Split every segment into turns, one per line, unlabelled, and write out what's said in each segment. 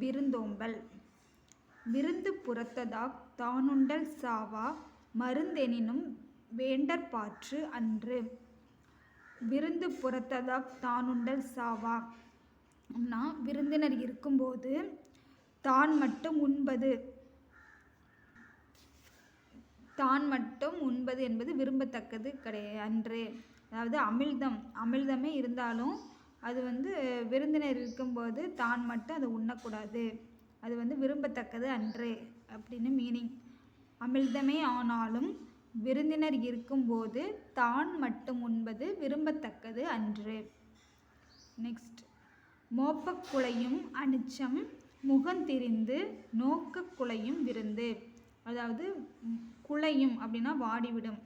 விருந்தோம்பல். விருந்து புறத்ததாக் தானுண்டல் சாவா மருந்தெனினும் வேண்டற்பாற்று அன்று. விருந்து புறத்ததாக் தானுண்டல் சாவா அப்படின்னா விருந்தினர் இருக்கும்போது தான் மட்டும் உண்பது என்பது விரும்பத்தக்கது அன்று. அதாவது அமிழ்தமே இருந்தாலும் அது விருந்தினர் இருக்கும்போது தான் மட்டும் அதை உண்ணக்கூடாது, அது விரும்பத்தக்கது அன்று அப்படின்னு மீனிங். அமிழ்தமே ஆனாலும் விருந்தினர் இருக்கும்போது தான் மட்டும் உண்பது விரும்பத்தக்கது அன்று. நெக்ஸ்ட், மோப்பக் குழையும் அனிச்சம் முகந்திரிந்து நோக்கக் குழையும் விருந்து. அதாவது குழையும் அப்படின்னா வாடிவிடும்,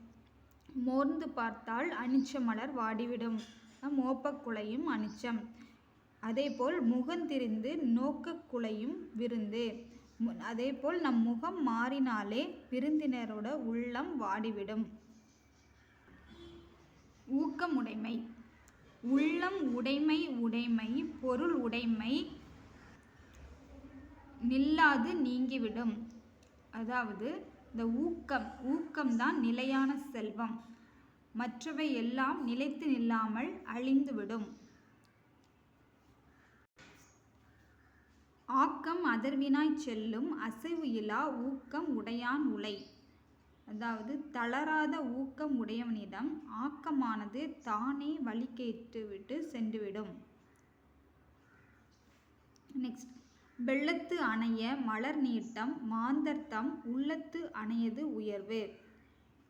மோர்ந்து பார்த்தால் அனிச்ச மலர் வாடிவிடும், மோப்பக் குழையும் அனிச்சம். அதேபோல் முகந்திரிந்து நோக்கக் குழையும் விருந்து. அதேபோல் நம் முகம் மாறினாலே விருந்தினரோட உள்ளம் வாடிவிடும். ஊக்கம் உடைமை. உள்ளம் உடைமை உடைமை பொருள் உடைமை நில்லாது நீங்கிவிடும். அதாவது இந்த ஊக்கம்தான் நிலையான செல்வம், மற்றவை எல்லாம் நிலைத்து நில்லாமல் அழிந்துவிடும். ஆக்கம் அதர்வினாய்ச் செல்லும் அசைவு இலா ஊக்கம் உடையான் உலை. அதாவது தளராத ஊக்கம் உடையவனிடம் ஆக்கமானது தானே வழி கேட்டுவிட்டு சென்றுவிடும். நெக்ஸ்ட், வெள்ளத்து அணைய மலர் நீட்டம் மாந்தர்தம் உள்ளத்து அணையது உயர்வு.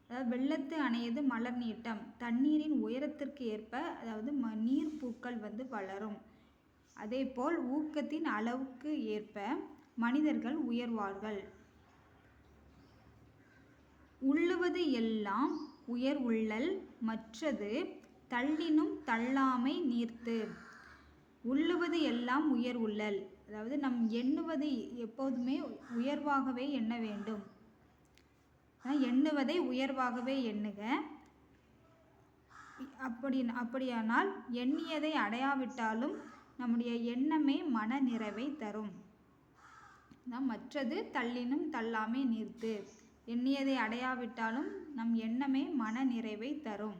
அதாவது வெள்ளத்து அணையது மலர் நீட்டம், தண்ணீரின் உயரத்திற்கு ஏற்ப அதாவது நீர்ப்பூக்கள் வளரும். அதேபோல் ஊக்கத்தின் அளவுக்கு ஏற்ப மனிதர்கள் உயர்வார்கள். உள்ளுவது எல்லாம் உயர் உள்ளல் மற்றது தள்ளினும் தள்ளாமை நீர்த்து. உள்ளுவது எல்லாம் உயர் உள்ளல், அதாவது நம் எண்ணுவதை எப்போதுமே உயர்வாகவே எண்ண வேண்டும். எண்ணுவதை உயர்வாகவே எண்ணுக. அப்படியானால் எண்ணியதை அடையாவிட்டாலும் நம்முடைய எண்ணமே மன நிறைவை தரும். மற்றது தள்ளினும் தள்ளாமை நீர்த்து. எண்ணியதை அடையாவிட்டாலும் நம் எண்ணமே மன நிறைவை தரும்.